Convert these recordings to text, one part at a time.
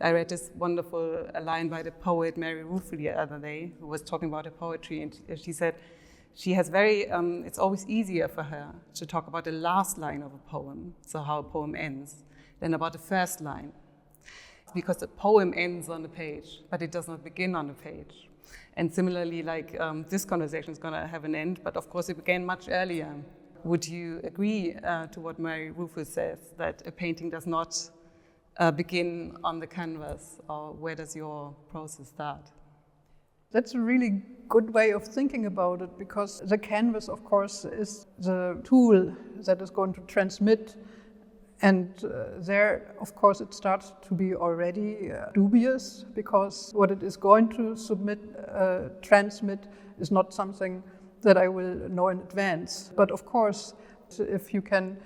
I read this wonderful line by the poet Marie von Heyl the other day, who was talking about her poetry, and she said she has it's always easier for her to talk about the last line of a poem, so how a poem ends, than about the first line. Because the poem ends on the page, but it does not begin on the page. And similarly, this conversation is going to have an end, but of course it began much earlier. Would you agree to what Marie von Heyl says, that a painting does not begin on the canvas, or where does your process start? That's a really good way of thinking about it, because the canvas, of course, is the tool that is going to transmit, and there, of course, it starts to be already dubious, because what it is going to transmit is not something that I will know in advance. But of course, if you can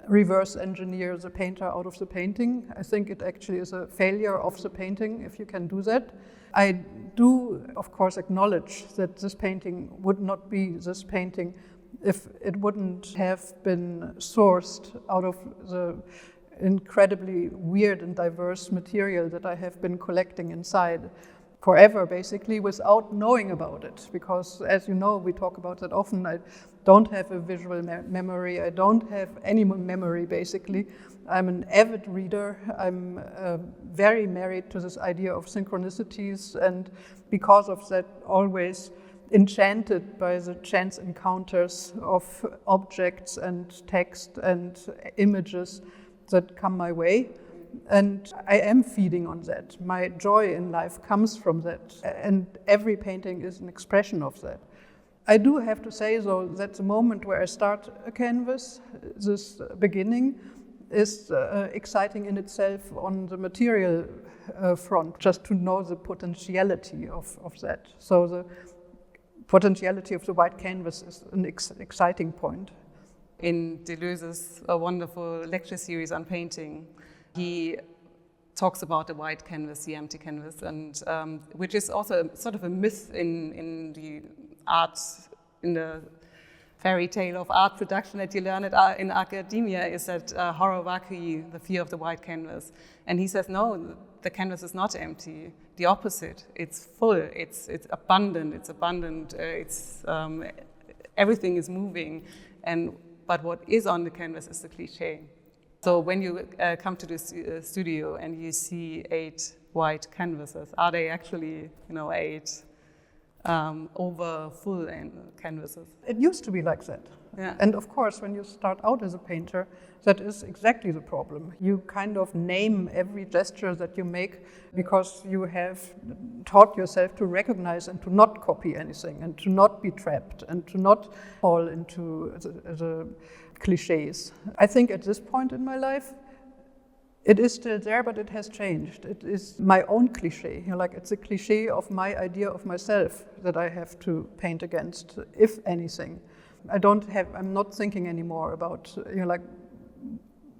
reverse engineer the painter out of the painting, I think it actually is a failure of the painting if you can do that. I do, of course, acknowledge that this painting would not be this painting if it wouldn't have been sourced out of the incredibly weird and diverse material that I have been collecting inside forever, basically, without knowing about it. Because, as you know, we talk about that often, I don't have a visual memory, I don't have any memory, basically. I'm an avid reader, I'm very married to this idea of synchronicities, and because of that, always enchanted by the chance encounters of objects and text and images that come my way. And I am feeding on that. My joy in life comes from that, and every painting is an expression of that. I do have to say, though, that the moment where I start a canvas, this beginning, is exciting in itself on the material front, just to know the potentiality of that. So the potentiality of the white canvas is an exciting point. In Deleuze's wonderful lecture series on painting, he talks about the white canvas, the empty canvas, and which is also sort of a myth in the art, in the fairy tale of art production that you learn in academia, is that horror vacui, the fear of the white canvas. And he says, no, the canvas is not empty. The opposite, it's full, it's abundant, everything is moving. But what is on the canvas is the cliche. So when you come to this studio and you see 8 white canvases, are they actually, 8 over full canvases? It used to be like that. Yeah. And of course, when you start out as a painter, that is exactly the problem. You kind of name every gesture that you make because you have taught yourself to recognize and to not copy anything, and to not be trapped, and to not fall into the cliches. I think at this point in my life, it is still there, but it has changed. It is my own cliche. It's a cliche of my idea of myself that I have to paint against, if anything. I'm not thinking anymore about,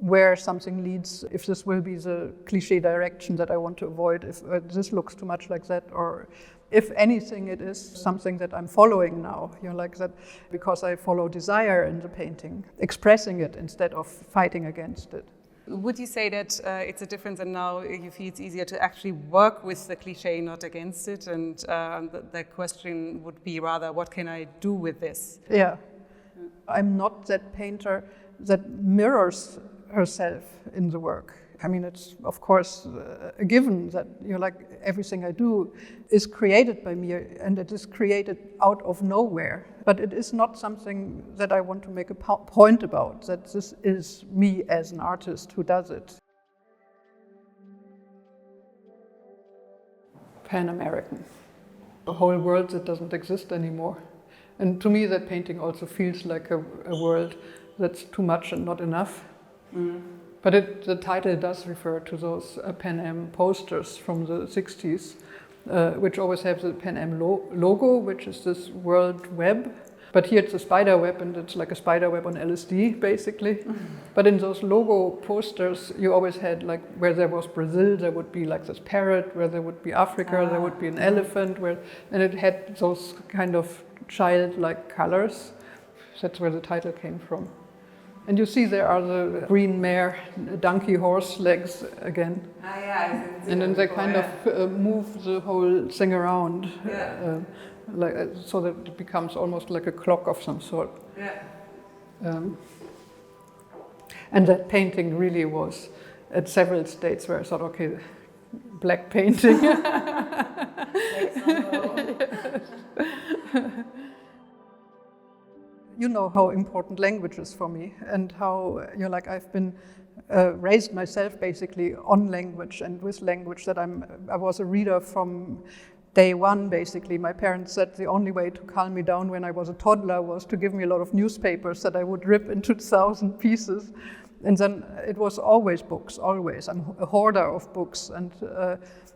where something leads, if this will be the cliche direction that I want to avoid, if this looks too much like that, or if anything, it is something that I'm following now, that, because I follow desire in the painting, expressing it instead of fighting against it. Would you say that it's a difference, and now you feel it's easier to actually work with the cliche, not against it? And the question would be rather, what can I do with this? Yeah. I'm not that painter that mirrors herself in the work. I mean, it's of course a given that everything I do is created by me, and it is created out of nowhere. But it is not something that I want to make a point about, that this is me as an artist who does it. Pan-American. A whole world that doesn't exist anymore. And to me, that painting also feels like a world that's too much and not enough. Mm. But the title does refer to those Pan Am posters from the 60s, which always have the Pan Am logo, which is this world web. But here it's a spider web, and it's like a spider web on LSD, basically. Mm-hmm. But in those logo posters, you always had, where there was Brazil, there would be this parrot, where there would be Africa, there would be an elephant, and it had those kind of childlike colors. That's where the title came from. And you see there are the green mare, donkey, horse legs again. And then they kind of move the whole thing around, so that it becomes almost like a clock of some sort. And that painting really was at several states where I thought, okay, black painting. You know how important language is for me, and how I've been raised myself basically on language and with language. That I was a reader from day one. Basically, my parents said the only way to calm me down when I was a toddler was to give me a lot of newspapers that I would rip into 1,000 pieces, and then it was always books. Always, I'm a hoarder of books, and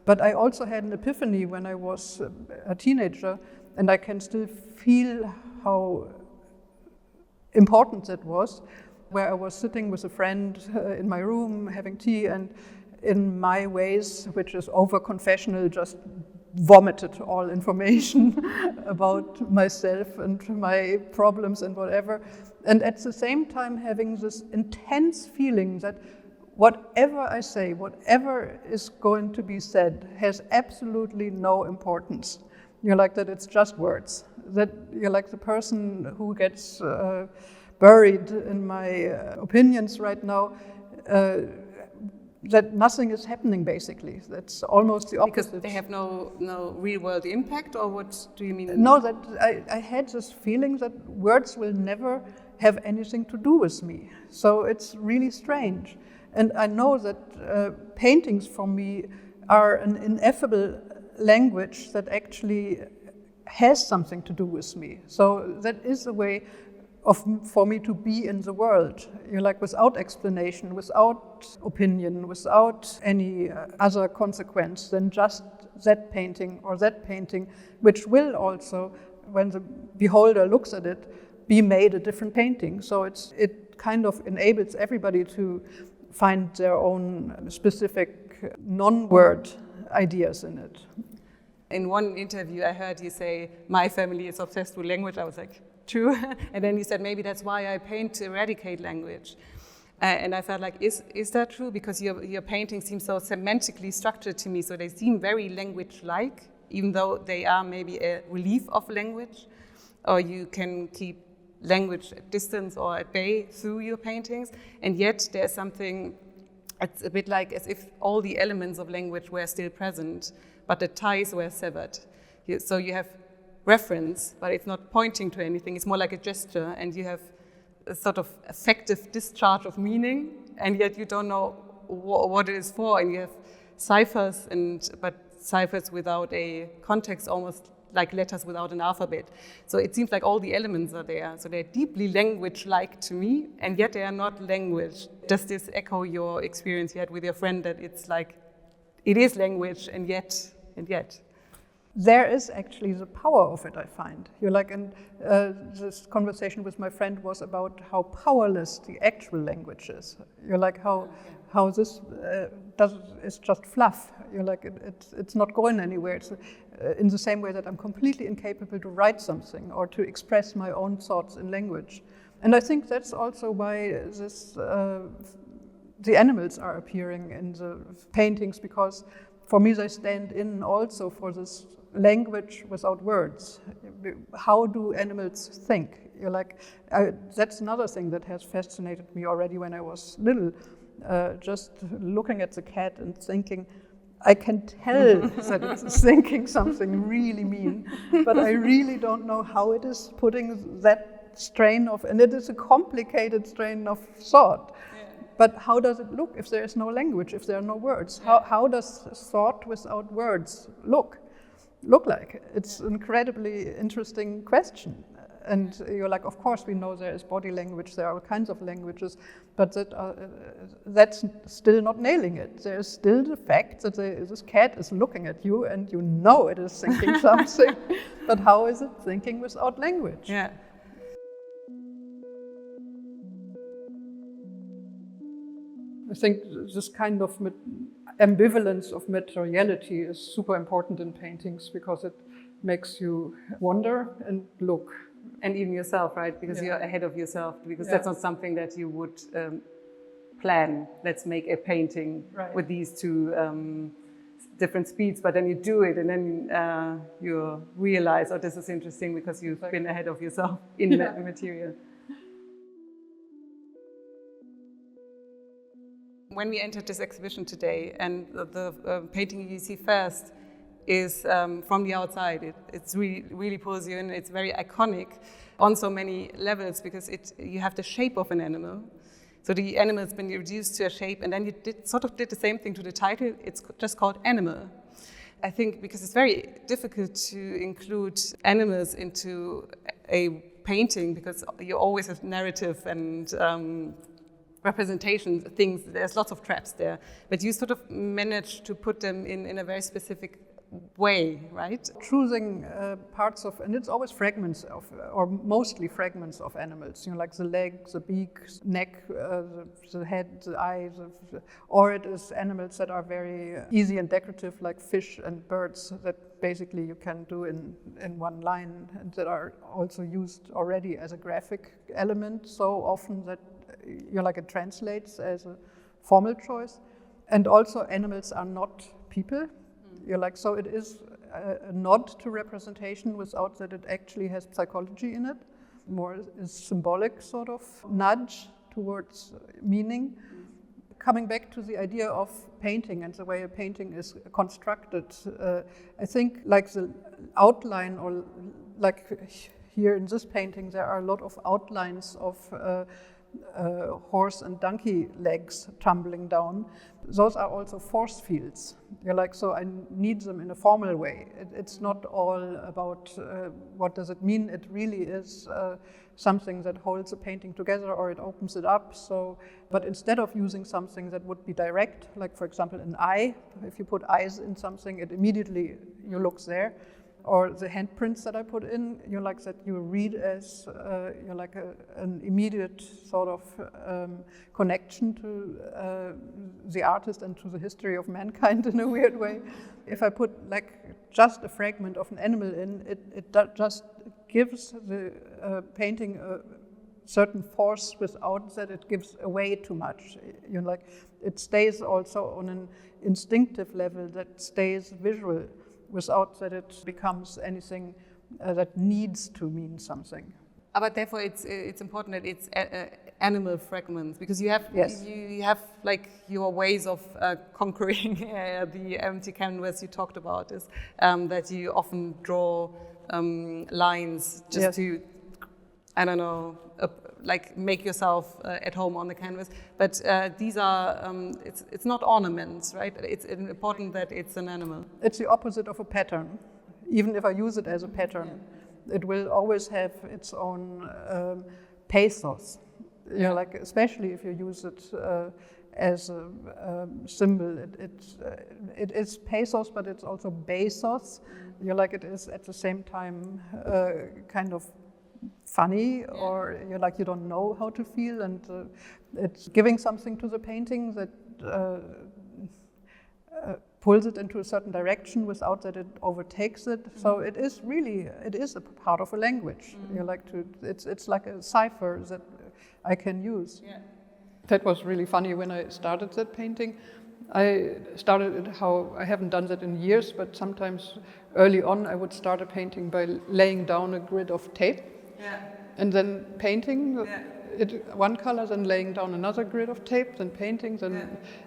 but I also had an epiphany when I was a teenager, and I can still feel how important that was, where I was sitting with a friend in my room having tea, and in my ways, which is over-confessional, just vomited all information about myself and my problems and whatever. And at the same time having this intense feeling that whatever I say, whatever is going to be said, has absolutely no importance. That it's just words. That you're like the person who gets buried in my opinions right now, that nothing is happening basically. That's almost the opposite. Because they have no real world impact, or what do you mean? No, that I had this feeling that words will never have anything to do with me. So it's really strange. And I know that paintings for me are an ineffable language that actually has something to do with me. So that is a way for me to be in the world, without explanation, without opinion, without any other consequence than just that painting or that painting, which will also, when the beholder looks at it, be made a different painting. So it kind of enables everybody to find their own specific non-word ideas in it. In one interview, I heard you say, my family is obsessed with language. I was like, true. And then you said, maybe that's why I paint to eradicate language. And I felt like, is that true? Because your paintings seem so semantically structured to me, so they seem very language-like, even though they are maybe a relief of language. Or you can keep language at distance or at bay through your paintings. And yet there's something, it's a bit like as if all the elements of language were still present, but the ties were severed. So you have reference, but it's not pointing to anything. It's more like a gesture, and you have a sort of effective discharge of meaning, and yet you don't know what it is for. And you have ciphers, but ciphers without a context, almost like letters without an alphabet. So it seems like all the elements are there. So they're deeply language-like to me, and yet they are not language. Does this echo your experience you had with your friend, that it's like, it is language, and yet? There is actually the power of it, I find. This conversation with my friend was about how powerless the actual language is. How this is just fluff. It's not going anywhere. It's in the same way that I'm completely incapable to write something or to express my own thoughts in language. And I think that's also why the animals are appearing in the paintings, because for me they stand in also for this language without words. How do animals think? That's another thing that has fascinated me already when I was little. Just looking at the cat and thinking, I can tell that it's thinking something really mean, but I really don't know how it is putting that strain of, and it is a complicated strain of thought. But how does it look if there is no language, if there are no words? How does thought without words look like? It's an incredibly interesting question. And of course we know there is body language, there are all kinds of languages, but that's still not nailing it. There's still the fact that this cat is looking at you and you know it is thinking something, but how is it thinking without language? Yeah. I think this kind of ambivalence of materiality is super important in paintings, because it makes you wonder and look. And even yourself, right? Because Yeah. you're ahead of yourself, because Yeah. that's not something that you would plan. Let's make a painting Right. with these two different speeds, but then you do it and then you realize, oh, this is interesting because you've been ahead of yourself in the material. When we entered this exhibition today, and the painting you see first is from the outside. It's really pulls you in. It's very iconic on so many levels because you have the shape of an animal. So the animal has been reduced to a shape, and then you did the same thing to the title. It's just called Animal. I think because it's very difficult to include animals into a painting because you always have narrative and representation things. There's lots of traps there, but you sort of managed to put them in a very specific way, right? Choosing parts of, and it's always fragments of, or mostly fragments of animals, like the leg, the beak, neck, the head, the eyes, or it is animals that are very easy and decorative, like fish and birds that basically you can do in one line, and that are also used already as a graphic element so often that it translates as a formal choice. And also animals are not people. So it is a nod to representation without that it actually has psychology in it. More is symbolic sort of nudge towards meaning. Coming back to the idea of painting and the way a painting is constructed, I think like the outline, or like here in this painting, there are a lot of outlines of horse and donkey legs tumbling down. Those are also force fields. So I need them in a formal way. It's not all about what does it mean. It really is something that holds a painting together, or it opens it up. But instead of using something that would be direct, like for example an eye, if you put eyes in something, it immediately you look there. Or the handprints that I put in, that you read as an immediate sort of connection to the artist and to the history of mankind in a weird way. If I put just a fragment of an animal in, it just gives the painting a certain force without that it gives away too much. It stays also on an instinctive level that stays visual, without that it becomes anything that needs to mean something. But therefore, it's important that it's animal fragments, because you have you have your ways of conquering the empty canvas you talked about is that you often draw lines just to, I don't know, make yourself at home on the canvas. But these are, it's not ornaments, right? It's important that it's an animal. It's the opposite of a pattern. Even if I use it as a pattern, it will always have its own pathos. Especially if you use it as a symbol, it is pathos, but it's also bathos. It is at the same time kind of funny, or you don't know how to feel, and it's giving something to the painting that pulls it into a certain direction without that it overtakes it. So it is a part of a language. It's like a cipher that I can use. Yeah. That was really funny when I started that painting. I started it how I haven't done that in years, but sometimes early on I would start a painting by laying down a grid of tape. Yeah. And then painting it one color, then laying down another grid of tape, then painting,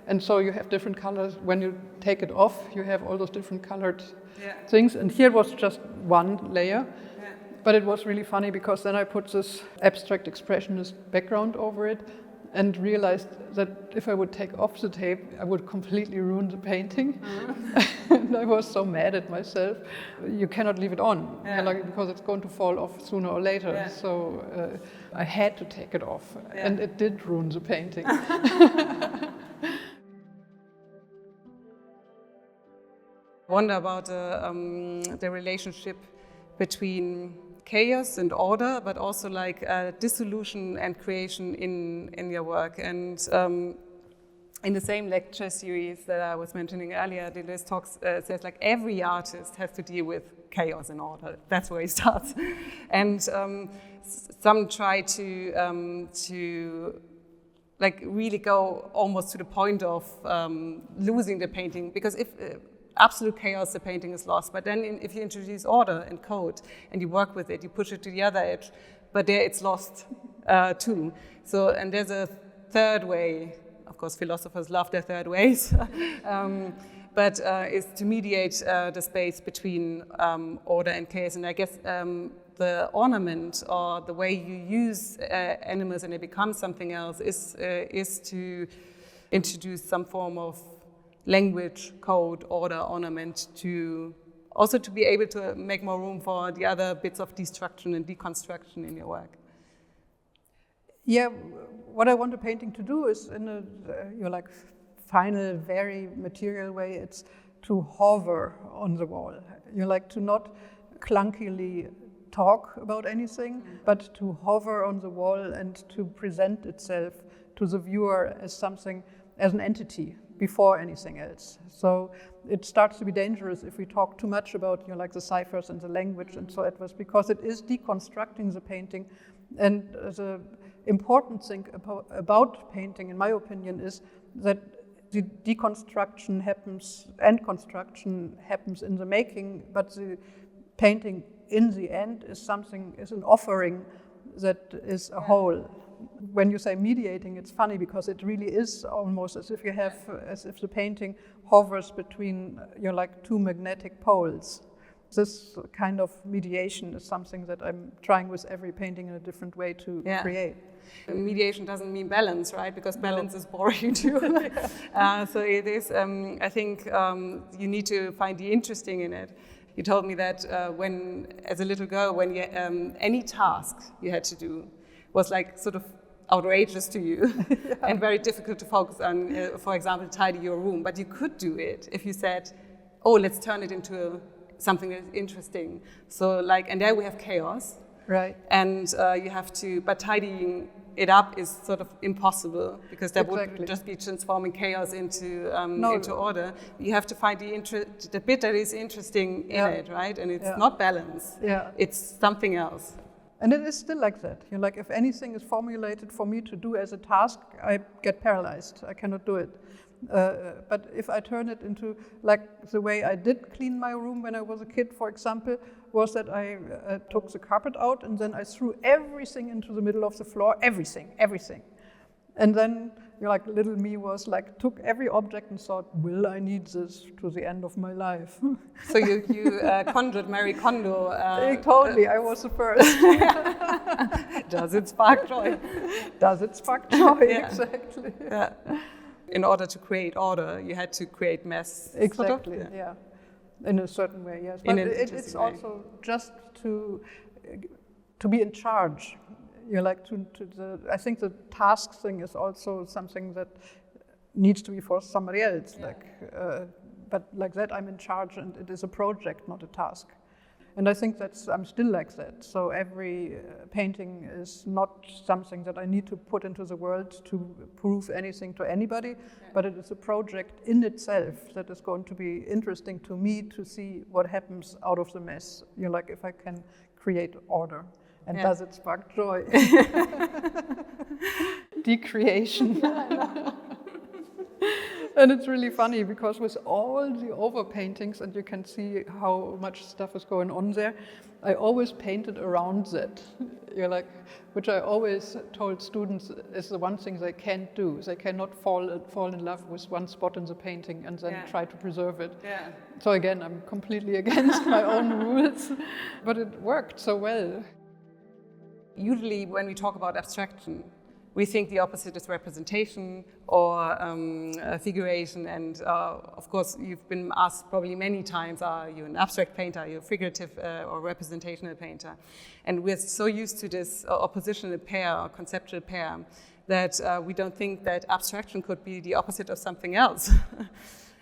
and so you have different colors. When you take it off, you have all those different colored things. And here was just one layer, but it was really funny because then I put this abstract expressionist background over it, and realized that if I would take off the tape, I would completely ruin the painting. And I was so mad at myself. You cannot leave it on, because it's going to fall off sooner or later. Yeah. So I had to take it off, and it did ruin the painting. Wonder about the relationship between chaos and order, but also dissolution and creation in your work. And in the same lecture series that I was mentioning earlier, Deleuze talks says every artist has to deal with chaos and order. That's where he starts. And some try to like really go almost to the point of losing the painting, because if absolute chaos, the painting is lost. But then if you introduce order and code and you work with it, you push it to the other edge, but there it's lost too. So, and there's a third way. Of course, philosophers love their third ways, but is to mediate the space between order and chaos. And I guess the ornament or the way you use animals and they become something else is to introduce some form of language, code, order, ornament, to also to be able to make more room for the other bits of destruction and deconstruction in your work. Yeah, what I want a painting to do is in a final, very material way, it's to hover on the wall. To not clunkily talk about anything, but to hover on the wall and to present itself to the viewer as something, as an entity before anything else. So it starts to be dangerous if we talk too much about the ciphers and the language and so etwas, because it is deconstructing the painting. And the important thing about painting, in my opinion, is that the deconstruction happens and construction happens in the making, but the painting in the end is an offering that is a whole. When you say mediating, it's funny because it really is almost as if the painting hovers between two magnetic poles. This kind of mediation is something that I'm trying with every painting in a different way to create. Mediation doesn't mean balance, right? Because balance is boring too. So it is, I think you need to find the interesting in it. You told me that when, as a little girl, when you, any task you had to do was sort of outrageous to you and very difficult to focus on, for example, tidy your room. But you could do it if you said, oh, let's turn it into something that's interesting. So and there we have chaos. Right. And you have to, but tidying it up is sort of impossible because that would just be transforming chaos into order. You have to find the bit that is interesting in it, right? And it's not balance. Yeah. It's something else. And it is still like that. If anything is formulated for me to do as a task, I get paralyzed. I cannot do it. But if I turn it into the way I did clean my room when I was a kid, for example, was that I took the carpet out and then I threw everything into the middle of the floor, everything. And then little me was took every object and thought, will I need this to the end of my life? So you conjured Marie Kondo. Totally, I was the first. Does it spark joy? Does it spark joy? Exactly. Yeah. In order to create order, you had to create mess. Exactly, sort of? In a certain way, yes. But it's also just to be in charge. I think the task thing is also something that needs to be for somebody else. But that, I'm in charge, and it is a project, not a task. And I think I'm still like that. So every painting is not something that I need to put into the world to prove anything to anybody, but it is a project in itself that is going to be interesting to me to see what happens out of the mess. If I can create order. And does it spark joy? Decreation. And it's really funny because with all the overpaintings, and you can see how much stuff is going on there, I always painted around that. Which I always told students is the one thing they can't do. They cannot fall in love with one spot in the painting and then try to preserve it. Yeah. So again, I'm completely against my own rules, but it worked so well. Usually when we talk about abstraction, we think the opposite is representation or figuration. And of course, you've been asked probably many times, are you an abstract painter, are you a figurative or representational painter? And we're so used to this oppositional pair or conceptual pair that we don't think that abstraction could be the opposite of something else.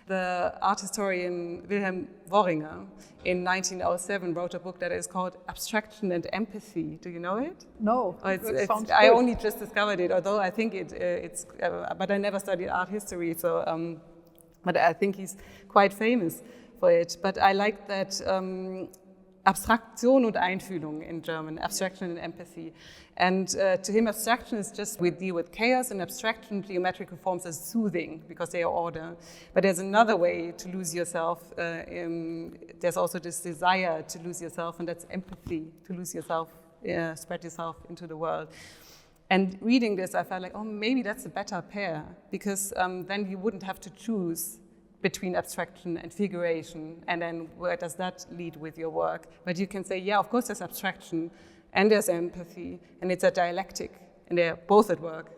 The art historian Wilhelm Worringer in 1907 wrote a book that is called Abstraction and Empathy. Do you know it? No. I only just discovered it, although I think it's but I never studied art history, so but I think he's quite famous for it. But I like that Abstraktion und Einfühlung in German, abstraction and empathy. And to him, abstraction is just we deal with chaos, and abstraction, geometrical forms, as soothing because they are order. But there's another way to lose yourself. There's also this desire to lose yourself, and that's empathy, to lose yourself, spread yourself into the world. And reading this, I felt like, oh, maybe that's a better pair, because then you wouldn't have to choose between abstraction and figuration, and then where does that lead with your work? But you can say, yeah, of course there's abstraction and there's empathy, and it's a dialectic, and they're both at work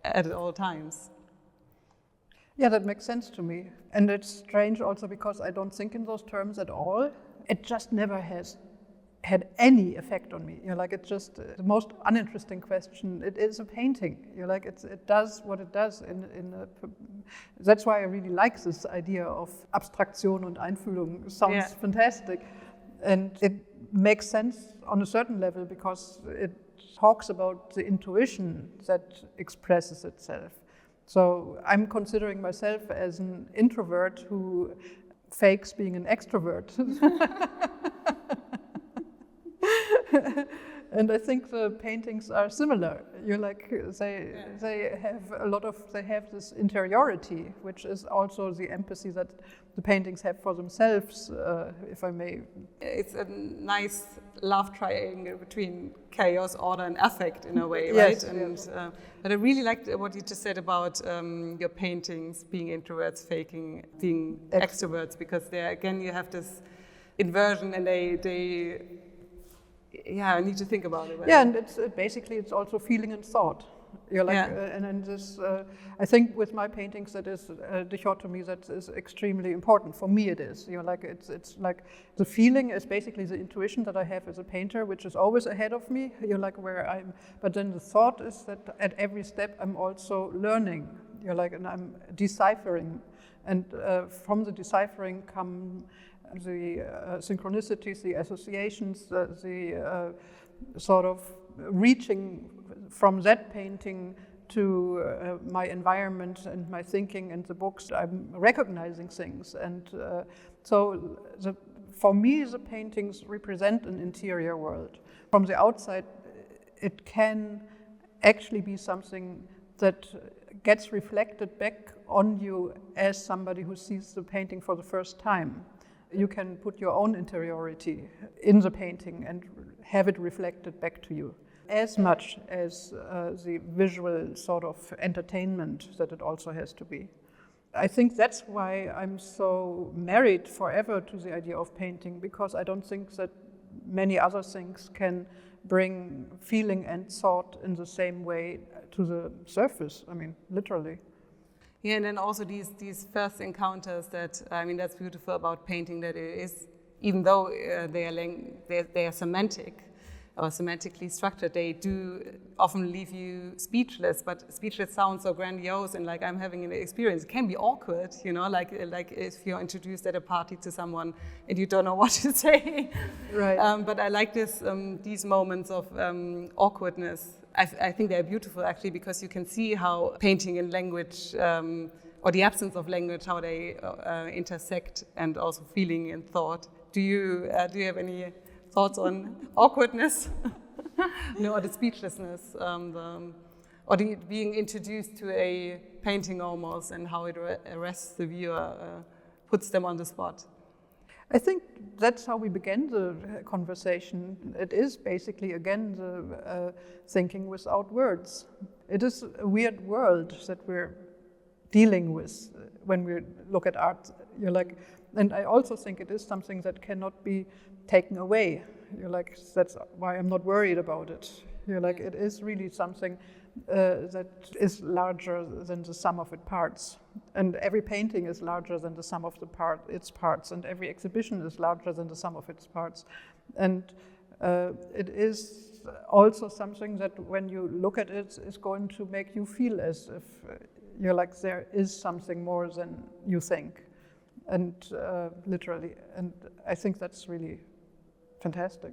at all times. Yeah, that makes sense to me. And it's strange also because I don't think in those terms at all. It just never has had any effect on me. It's just the most uninteresting question. It is a painting. It does what it does. That's why I really like this idea of Abstraktion und Einfühlung. It sounds fantastic. And it makes sense on a certain level because it talks about the intuition that expresses itself. So I'm considering myself as an introvert who fakes being an extrovert. And I think the paintings are similar. They have this interiority, which is also the empathy that the paintings have for themselves, if I may. It's a nice love triangle between chaos, order, and affect in a way, yes, right? And but I really liked what you just said about your paintings being introverts, faking being extroverts, because there again you have this inversion, and they I need to think about it. Right? Yeah, and it's basically it's also feeling and thought. And then this, I think with my paintings, that is a dichotomy that is extremely important. For me, it is. It's like the feeling is basically the intuition that I have as a painter, which is always ahead of me. Where I'm. But then the thought is that at every step I'm also learning. And I'm deciphering, and from the deciphering come the synchronicities, the associations, the sort of reaching from that painting to my environment and my thinking and the books. I'm recognizing things, and for me the paintings represent an interior world. From the outside it can actually be something that gets reflected back on you as somebody who sees the painting for the first time. You can put your own interiority in the painting and have it reflected back to you, as much as the visual sort of entertainment that it also has to be. I think that's why I'm so married forever to the idea of painting, because I don't think that many other things can bring feeling and thought in the same way to the surface, literally. Yeah, and then also these first encounters that's beautiful about painting, that it is, even though they are semantic or semantically structured, they do often leave you speechless, but speechless sounds so grandiose, and like I'm having an experience. It can be awkward, like if you're introduced at a party to someone and you don't know what to say. Right. But I like these moments of awkwardness. I think they're beautiful, actually, because you can see how painting and language, or the absence of language, how they intersect, and also feeling and thought. Do you have any thoughts on awkwardness? Or the speechlessness, or being introduced to a painting almost, and how it arrests the viewer, puts them on the spot? I think that's how we began the conversation. It is basically, again, the thinking without words. It is a weird world that we're dealing with when we look at art. And I also think it is something that cannot be taken away. That's why I'm not worried about it. It is really something that is larger than the sum of its parts. And every painting is larger than the sum of its parts, and every exhibition is larger than the sum of its parts. And it is also something that when you look at it is going to make you feel as if there is something more than you think, and literally. And I think that's really fantastic.